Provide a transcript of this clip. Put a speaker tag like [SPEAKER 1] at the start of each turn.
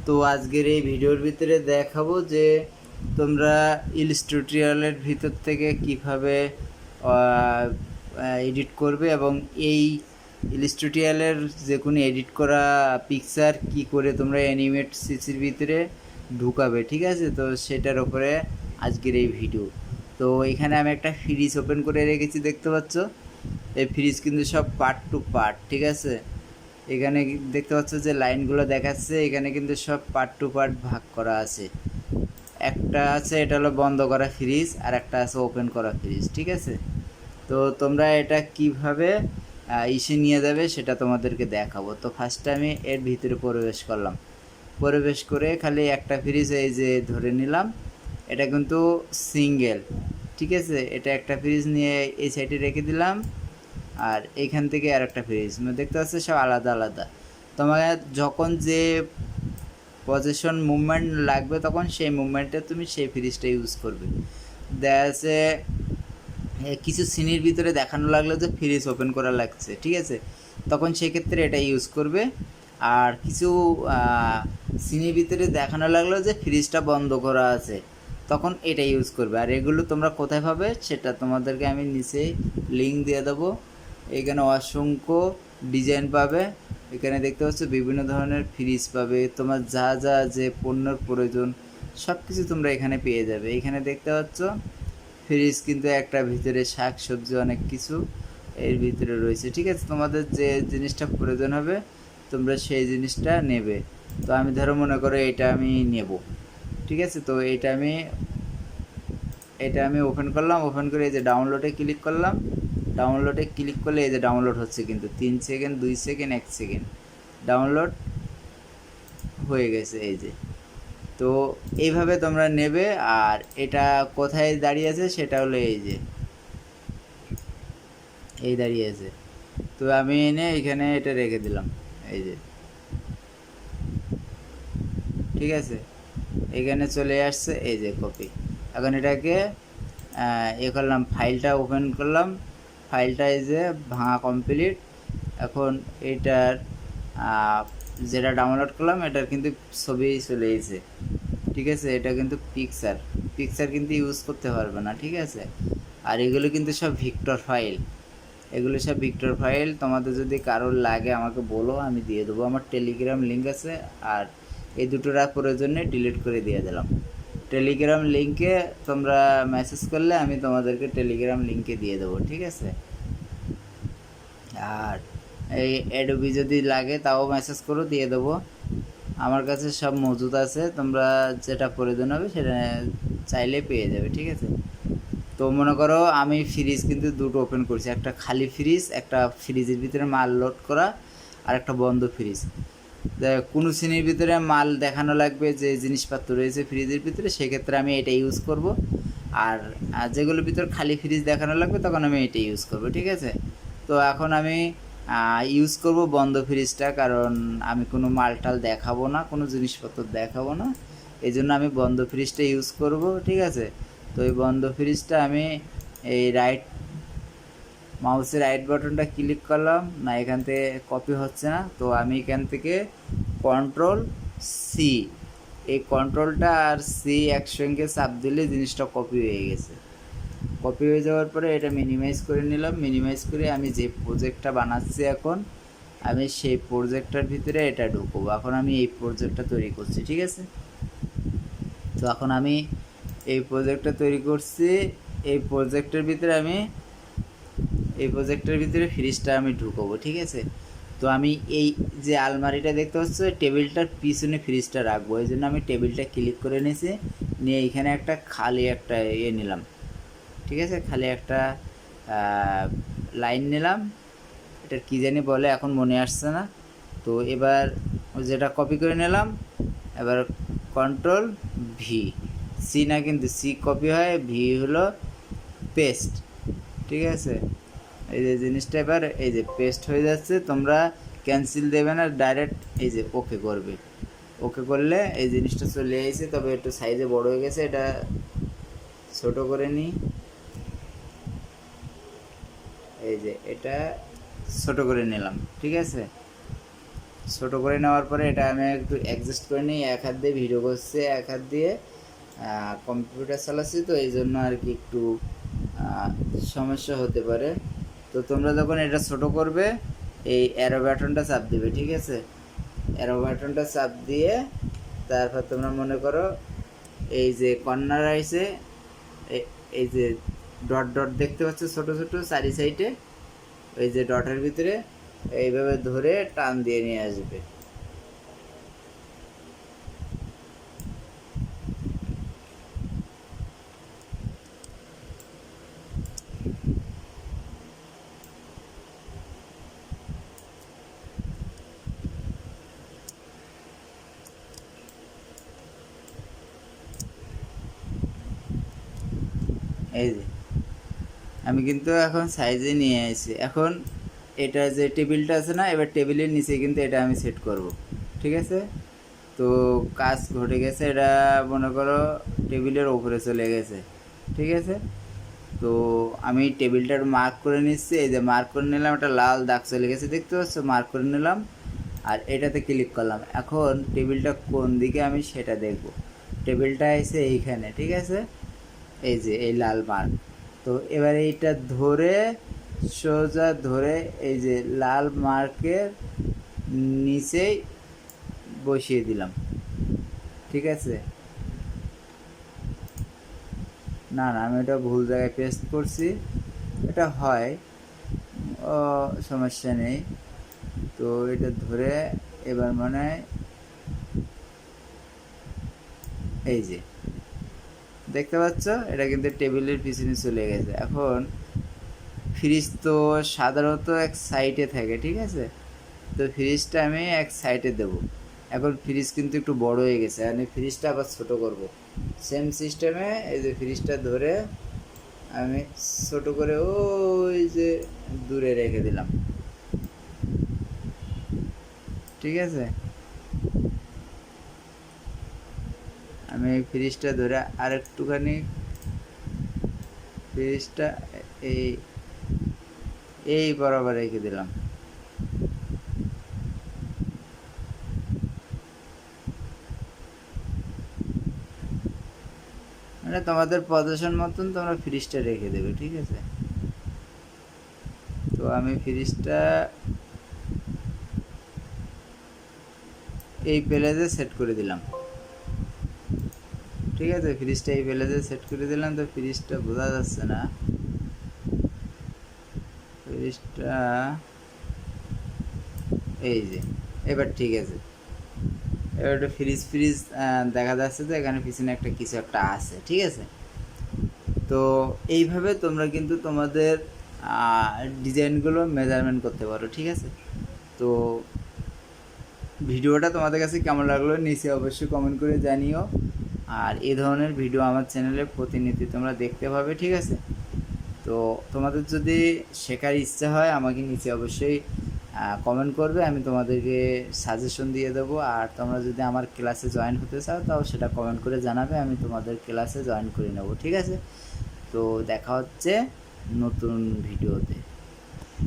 [SPEAKER 1] তো আজকের এই ভিডিওর ভিতরে দেখাবো যে তোমরা ইলস্ট্রিটোরিয়ালের ভিতর থেকে কিভাবে এডিট করবে এবং এই ইলস্ট্রিটোরিয়ালের যে কোনো এডিট করা পিকচার কি করে তোমরা অ্যানিমেট সিসির ভিতরে ঢুকাবে, ঠিক আছে? তো সেটার উপরে আজকের এই ভিডিও। তো এখানে আমি একটা ফ্রিজ ওপেন করে রেখেছি, দেখতে পাচ্ছ? এই ফ্রিজ কিন্তু সব পার্ট টু পার্ট, ঠিক আছে? এখানে দেখতে পাচ্ছ যে লাইনগুলো দেখাচ্ছে, এখানে কিন্তু সব পার্ট টু পার্ট ভাগ করা আছে। একটা আছে এটা হলো বন্ধ করা ফ্রিজ, আর একটা আছে ওপেন করা ফ্রিজ, ঠিক আছে? তো তোমরা এটা কিভাবে ইসে নিয়ে যাবে সেটা তোমাদেরকে দেখাবো। তো ফার্স্টে আমি এর ভিতরে প্রবেশ করলাম, প্রবেশ করে খালি একটা ফ্রিজ এই যে ধরে নিলাম, এটা কিন্তু সিঙ্গেল, ঠিক আছে? এটা একটা ফ্রিজ নিয়ে এই সাইডে রেখে দিলাম, আর এইখান থেকে আর একটা ফ্রিজ দেখতে পাচ্ছি সব আলাদা আলাদা। তোমার যখন যে পজিশন মুভমেন্ট লাগবে তখন সেই মুভমেন্টে তুমি সেই ফ্রিজটা ইউজ করবে। দেখা যাচ্ছে কিছু সিনের ভিতরে দেখানো লাগলো যে ফ্রিজ ওপেন করা লাগছে, ঠিক আছে? তখন সেক্ষেত্রে এটা ইউজ করবে। আর কিছু সিনের ভিতরে দেখানো লাগলো যে ফ্রিজটা বন্ধ করা আছে, তখন এটা ইউজ করবে। আর এগুলো তোমরা কোথায় পাবে সেটা তোমাদেরকে আমি নিচে লিঙ্ক দিয়ে দেবো। এখানে অসংখ্য ডিজাইন পাবে, এখানে দেখতে পাচ্ছ বিভিন্ন ধরনের ফ্রিজ পাবে, তোমার যা যা যে পণ্যের প্রয়োজন সব কিছু তোমরা এখানে পেয়ে যাবে। এখানে দেখতে পাচ্ছ ফ্রিজ কিন্তু একটা ভিতরে শাক সবজি অনেক কিছু এর ভিতরে রয়েছে, ঠিক আছে? তোমাদের যে জিনিসটা প্রয়োজন হবে তোমরা সেই জিনিসটা নেবে। তো আমি ধরো মনে করো এটা আমি নেব, ঠিক আছে? তো এটা আমি ওপেন করলাম, ওপেন করে এই যে ডাউনলোডে ক্লিক করলাম। ডাউনলোডে ক্লিক করলে এই যে ডাউনলোড হচ্ছে, কিন্তু 3 সেকেন্ড 2 সেকেন্ড 1 সেকেন্ড ডাউনলোড হয়ে গেছে এই যে। তো এইভাবে তোমরা নেবে। আর এটা কোথায় দাঁড়িয়ে আছে সেটা হলো এই যে এই দাঁড়িয়ে আছে। তো আমি এনে এখানে এটা রেখে দিলাম এই যে, ঠিক আছে? এখানে চলে আসছে এই যে কপি। এখন এটাকে করলাম, ফাইলটা ওপেন করলাম, ফাইলটা এই যে ভাঙা কমপ্লিট। এখন এটার যেটা ডাউনলোড করলাম এটার কিন্তু ছবি চলে এসেছে, ঠিক আছে? এটা কিন্তু পিকচার কিন্তু ইউজ করতে পারবে না, ঠিক আছে? আর এগুলো কিন্তু সব ভিক্টর ফাইল, এগুলো সব ভিক্টর ফাইল। তোমাদের যদি কারোর লাগে আমাকে বলো, আমি দিয়ে দেবো। আমার টেলিগ্রাম লিঙ্ক আছে, আর এই দুটোর প্রয়োজনে ডিলিট করে দিয়ে দিলাম। টেলিগ্রাম লিঙ্কে তোমরা মেসেজ করলে আমি তোমাদেরকে টেলিগ্রাম লিঙ্কে দিয়ে দেবো, ঠিক আছে? আর এই অ্যাডোবি যদি লাগে তাও মেসেজ করো, দিয়ে দেবো। আমার কাছে সব মজুদ আছে, তোমরা যেটা প্রয়োজন হবে সেটা চাইলে পেয়ে যাবে, ঠিক আছে? তো মনে করো আমি ফ্রিজ কিন্তু দুটো ওপেন করছি, একটা খালি ফ্রিজ, একটা ফ্রিজের ভিতরে মাল লোড করা, আর একটা বন্ধ ফ্রিজ। কোনো শ্রেণীর ভিতরে মাল দেখানো লাগবে যে জিনিসপত্র রয়েছে ফ্রিজের ভিতরে, সেক্ষেত্রে আমি এটা ইউজ করব। আর যেগুলোর ভিতর খালি ফ্রিজ দেখানো লাগবে তখন আমি এটা ইউজ করব, ঠিক আছে? তো এখন আমি ইউজ করব বন্ধ ফ্রিজটা, কারণ আমি কোনো মালটাল দেখাবো না, কোনো জিনিসপত্র দেখাবো না, এই জন্য আমি বন্ধ ফ্রিজটা ইউজ করব, ঠিক আছে? তো এই বন্ধ ফ্রিজটা আমি এই মাউসের রাইট বাটনটা ক্লিক করলাম না, এখান থেকে কপি হচ্ছে না, তো আমি এখান থেকে কন্ট্রোল সি, এই কন্ট্রোলটা আর সি একসঙ্গে চাপ দিলে জিনিসটা কপি হয়ে গেছে। কপি হয়ে যাওয়ার পরে এটা মিনিমাইজ করে নিলাম, মিনিমাইজ করে আমি যে প্রজেক্টটা বানাচ্ছি এখন, আমি সেই প্রজেক্টটার ভিতরে এটা ঢুকবো। এখন আমি এই প্রজেক্টটা তৈরি করছি, ঠিক আছে? তো এখন আমি এই প্রজেক্টটা তৈরি করছি, এই প্রজেক্টের ভিতরে ফ্রিজটা আমি ঢুকাবো, ঠিক আছে? তো আমি এই যে আলমারিটা দেখতে পাচ্ছ, টেবিলটার পিছনে ফ্রিজটা রাখবো, এই জন্য আমি টেবিলটা ক্লিক করে নিয়েছি, নিয়ে এইখানে একটা খালি একটা নিলাম, ঠিক আছে? খালি একটা লাইন নিলাম, এটার কী জানি বলে এখন মনে আসছে না। তো এবার যেটা কপি করে নিলাম, এবার কন্ট্রোল ভি, সি না কিন্তু সি কপি হয়, ভি হলো পেস্ট, ঠিক আছে? এই যে জিনিসটা এবার এই যে পেস্ট হয়ে যাচ্ছে, তোমরা ক্যান্সেল দেবে না, ডাইরেক্ট এই যে ওকে করবে। ওকে করলে এই জিনিসটা চলে এসেছে, তবে একটু সাইজে বড় হয়ে গেছে, এটা ছোট করে নিই। এই যে এটা ছোট করে নিলাম, ঠিক আছে? ছোট করে নেওয়ার পরে এটা আমি একটু অ্যাডজাস্ট করে নিই। এক হাত দিয়ে ভিডিও করছে, এক হাত দিয়ে কম্পিউটার চালাচ্ছি, তো এই জন্য আর কি একটু সমস্যা হতে পারে। তো তোমরা যখন এটা ছোট করবে এই অ্যারো বাটনটা চাপ দেবে, ঠিক আছে? অ্যারো বাটনটা চাপ দিয়ে তারপর তোমরা মনে করো এই যে কর্নার আছে, এই যে ডট ডট দেখতে পাচ্ছ ছোট ছোট চারি সাইডে, ওই যে ডটের ভিতরে এইভাবে ধরে টান দিয়ে নিয়ে আসবে। এই যে আমি কিন্তু এখন সাইজে নিয়ে আসছি। এখন এটা যে টেবিলটা আছে না, এবার টেবিলের নিচে কিন্তু এটা আমি সেট করব, ঠিক আছে? তো কাজ ঘটে গেছে, এটা মনে করো টেবিলের ওপরে চলে গেছে, ঠিক আছে? তো আমি টেবিলটার মার্ক করে নিচ্ছি, এই যে মার্ক করে নিলাম, একটা লাল দাগ চলে গেছে দেখতে পাচ্ছ, মার্ক করে নিলাম। আর এটাতে ক্লিক করলাম। এখন টেবিলটা কোন দিকে আমি সেটা দেখব। টেবিলটা এসে এইখানে, ঠিক আছে? এই যে এই লাল মার্ক। তো এবার এইটা ধরে সোজা ধরে এই যে লাল মার্কের নিচেই বসিয়ে দিলাম, ঠিক আছে? না না, আমি এটা ভুল জায়গায় পেস্ট করছি, এটা হয়, ও সমস্যা নেই। তো এটা ধরে এবার মানে এই যে দেখতে পাচ্ছ এটা কিন্তু টেবিলের পিছনে চলে গেছে। এখন ফ্রিজ তো সাধারণত এক সাইডে থাকে, ঠিক আছে? তো ফ্রিজটা আমি এক সাইডে দেব। এখন ফ্রিজ কিন্তু একটু বড় হয়ে গেছে, আমি ফ্রিজটা আবার ছোট করব। সেম সিস্টেমে এই যে ফ্রিজটা ধরে আমি ছোট করে ওই যে দূরে রেখে দিলাম, ঠিক আছে? আমি ফ্রিজটা ধরে আর একটুখানি ফ্রিজটা এই এই বরাবর রেখে দিলাম। মানে তোমাদের পজিশন মতন তোমরা ফ্রিজটা রেখে দেবে, ঠিক আছে? তো আমি ফ্রিজটা এই প্লেসে সেট করে দিলাম, ঠিক আছে? ফ্রিজটা এই প্লেসে সেট করে দিলাম। তো ফ্রিজটা বোঝা যাচ্ছে না, ফ্রিজটা এই যে এবার ঠিক আছে। এবার একটা ফ্রিজ ফ্রিজ দেখা যাচ্ছে, তো এখানে পিছনে একটা কিছু একটা আছে, ঠিক আছে? তো এইভাবে তোমরা কিন্তু তোমাদের ডিজাইনগুলো মেজারমেন্ট করতে পারো, ঠিক আছে? তো ভিডিওটা তোমাদের কাছে কেমন লাগলো নিচে অবশ্যই কমেন্ট করে জানিও। আর এই ধরনের ভিডিও আমার চ্যানেলে প্রতিনিয়ত তোমরা দেখতে পাবে, ঠিক আছে? তো তোমাদের যদি শেখার ইচ্ছা হয় আমাকে নিচে অবশ্যই কমেন্ট করবে, আমি তোমাদেরকে সাজেশন দিয়ে দেবো। আর তোমরা যদি আমার ক্লাসে জয়েন হতে চাও তাও সেটা কমেন্ট করে জানাবে, আমি তোমাদের ক্লাসে জয়েন করে নেব, ঠিক আছে? তো দেখা হচ্ছে নতুন ভিডিওতে।